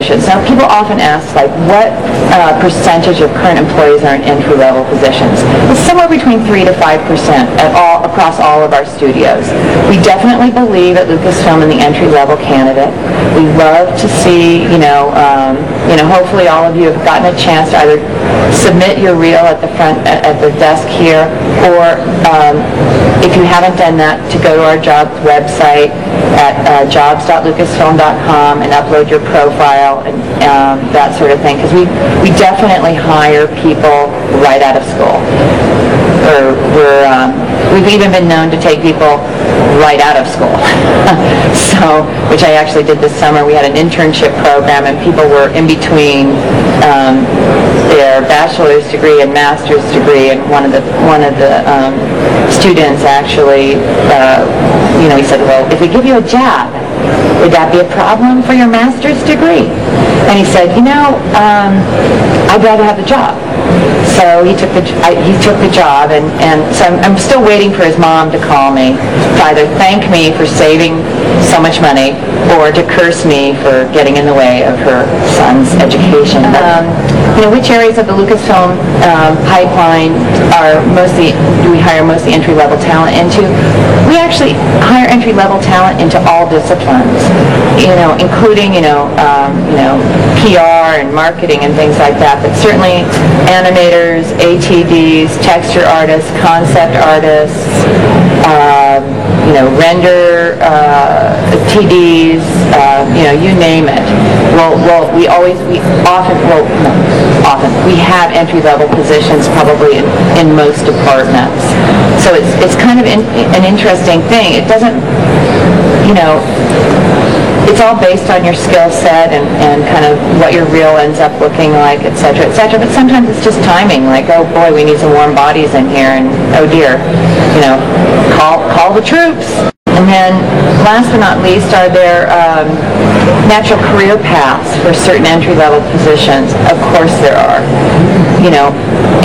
positions. Now, people often ask, like, what percentage of current employees are in entry-level positions? It's somewhere between 3 to 5% across all of our studios. We definitely believe at Lucasfilm in the entry-level candidate. We love to see, hopefully all of you have gotten a chance to either submit your reel at the front, at the desk here, or if you haven't done that, to go to our jobs website at jobs.lucasfilm.com and upload your profile and that sort of thing, because we definitely hire people right out of school. We've even been known to take people right out of school. So, which I actually did this summer. We had an internship program, and people were in between their bachelor's degree and master's degree, and one of the students actually, he said, well, if we give you a job, would that be a problem for your master's degree? And he said, I'd rather have the job. So he took the job, and so I'm still waiting for his mom to call me to either thank me for saving so much money or to curse me for getting in the way of her son's education. Which areas of the Lucasfilm pipeline do we hire mostly entry-level talent into? We actually hire entry-level talent into all disciplines, including PR and marketing and things like that, but certainly animators, ATDs, texture artists, concept artists, render, TDs, you name it. We have entry-level positions probably in most departments. So it's kind of an interesting thing. It doesn't, it's all based on your skill set and kind of what your reel ends up looking like, et cetera, but sometimes it's just timing, like, oh boy, we need some warm bodies in here, and oh dear, call the troops. And then last but not least, are there natural career paths for certain entry-level positions? Of course there are.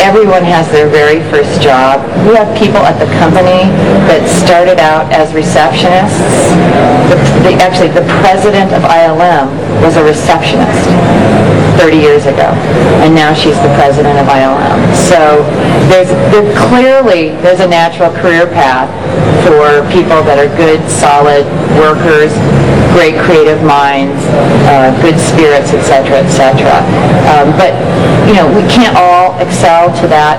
Everyone has their very first job. We have people at the company that started out as receptionists. Actually, the president of ILM was a receptionist 30 years ago, and now she's the president of ILM. So there's a natural career path for people that are good, solid workers, great creative minds, good spirits, etc., etc. But we can't all excel to that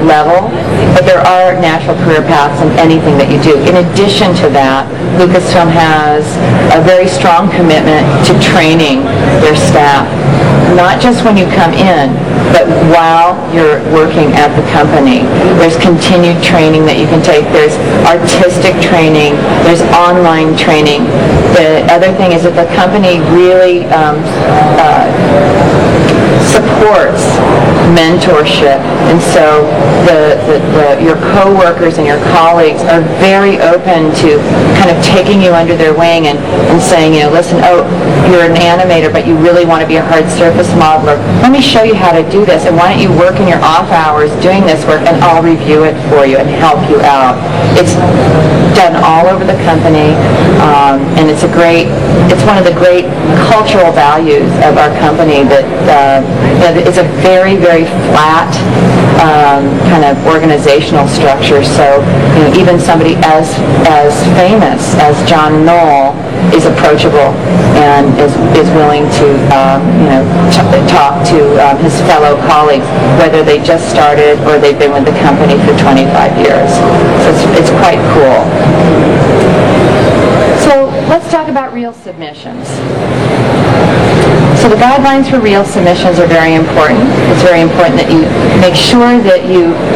level. But there are natural career paths in anything that you do. In addition to that, Lucasfilm has a very strong commitment to training their staff, not just when you come in, but while you're working at the company. There's continued training that you can take. There's artistic training. There's online training. The other thing is that the company really supports mentorship, and so your co-workers and your colleagues are very open to kind of taking you under their wing and saying, listen, you're an animator, but you really want to be a hard surface modeler. Let me show you how to do this, and why don't you work in your off hours doing this work, and I'll review it for you and help you out. It's done all over the company, and it's one of the great cultural values of our company that it's a very, very flat kind of organizational structure. So even somebody as famous as John Knoll is approachable and is willing to talk to his fellow colleagues, whether they just started or they've been with the company for 25 years. So it's quite cool. So let's talk about reel submissions. So the guidelines for reel submissions are very important. It's very important that you make sure that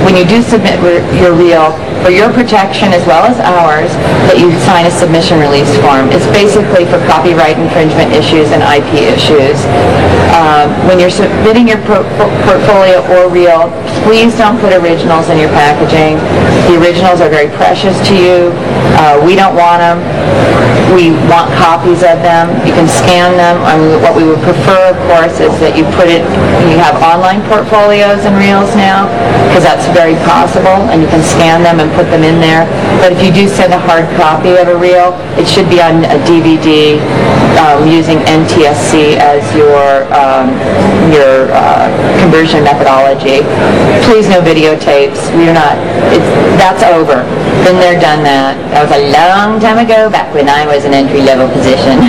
when you do submit your reel, for your protection as well as ours, that you sign a submission release form. It's basically for copyright infringement issues and IP issues. When you're submitting your portfolio or reel, please don't put originals in your packaging. The originals are very precious to you. We don't want them. We want copies of them. You can scan them. What we would prefer, of course, is that you have online portfolios and reels now, because that's very possible, and you can scan them and put them in there. But if you do send a hard copy of a reel, it should be on a DVD using NTSC as your conversion methodology. Please, no videotapes. That's over. Been there, done that. That was a long time ago, back when I was an entry-level position.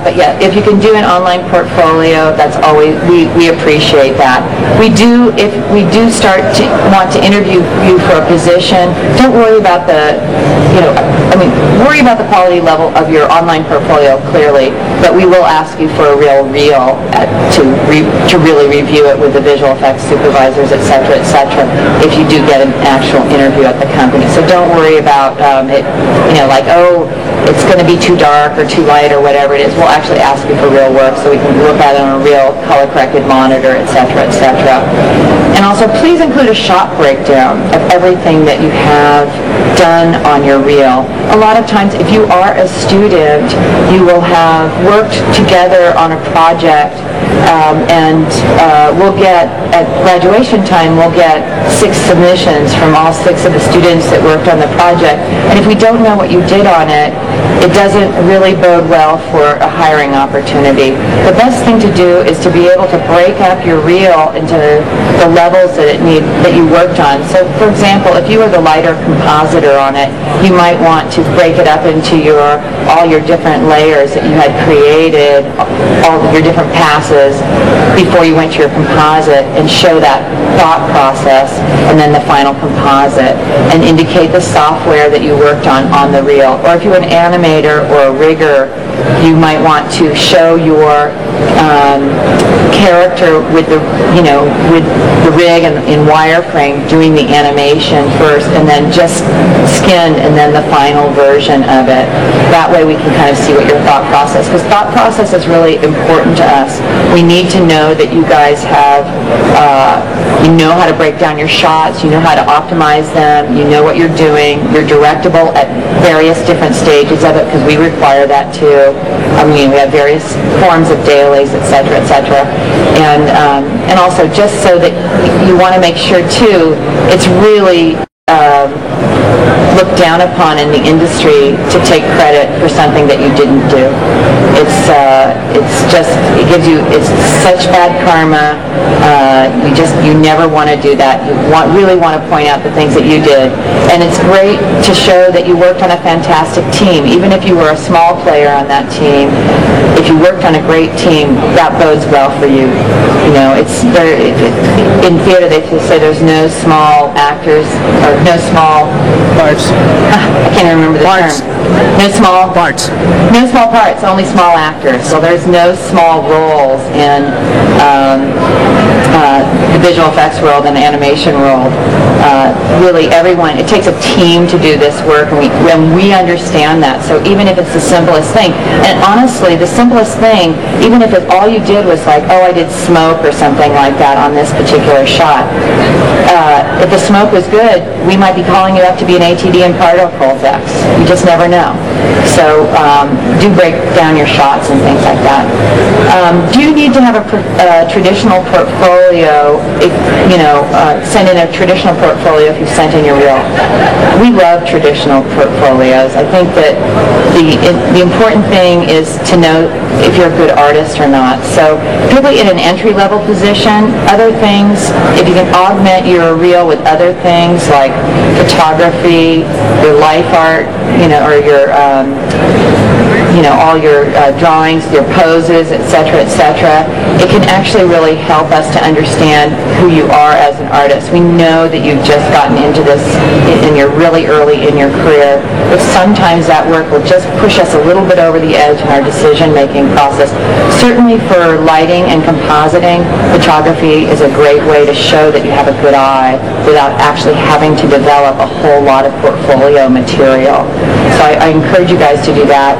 But yeah, if you can do an online portfolio, that's always, we appreciate that. If we do start to want to interview you for a position, don't worry about worry about the quality level of your online portfolio, clearly, but we will ask you for a real reel to really review it with the visual effects supervisors, et cetera, if you do get an actual interview at the company. So don't worry about it, it's going to be too dark or too light or whatever it is. We'll actually ask you for real work so we can look at it on a real color-corrected monitor, et cetera, et cetera. And also, please include a shot breakdown of everything that you have done on your reel. A lot of times, if you are a student, you will have worked together on a project, and we'll get, at graduation time, we'll get 6 submissions from all 6 of the students that worked on the project. And if we don't know what you did on it, it doesn't really bode well for a hiring opportunity. The best thing to do is to be able to break up your reel into the levels that you worked on. So, for example, if you were the lighter compositor on it, you might want to break it up into all your different layers that you had created, all your different passes before you went to your composite, and show that thought process and then the final composite, and indicate the software that you worked on the reel. Or if you're an animator or a rigger, you might want to show your character with the rig and in wireframe doing the animation first, and then just skinned, and then the final version of it. That way we can kind of see what your thought process, because thought process is really important to us. We need to know that you guys have, you know how to break down your shots, you know how to optimize them, you know what you're doing, you're directable at various different stages of it, because we require that too. We have various forms of dailies, et cetera, and also just so that you want to make sure too, it's really looked down upon in the industry to take credit for something that you didn't do. It's such bad karma. You never want to do that. You really want to point out the things that you did. And it's great to show that you worked on a fantastic team. Even if you were a small player on that team, if you worked on a great team, that bodes well for you. In theater they say there's no small actors, or no small parts. I can't remember the term. No small parts. No small parts, only small actors. So there's no small roles in the visual effects world and the animation world. Really, everyone, it takes a team to do this work, and we understand that. So even if it's the simplest thing, and honestly, the simplest thing, even if all you did was like, oh, I did smoke or something like that on this particular shot, if the smoke was good, we might be calling you up to be an ATD and particle effects. You just never know. So do break down your shots and things like that. Do you need to have a traditional portfolio? Send in a traditional portfolio if you sent in your reel. We love traditional portfolios. I think that the important thing is to know if you're a good artist or not. So particularly in an entry-level position, other things, if you can augment your reel with other things like photography, your life art, or your all your drawings, your poses, etc., it can actually really help us to understand who you are as an artist. We know that you've just gotten into this and you're really early in your career, but sometimes that work will just push us a little bit over the edge in our decision-making process. Certainly for lighting and compositing, photography is a great way to show that you have a good eye without actually having to develop a whole lot of portfolio material. So I encourage you guys to do that.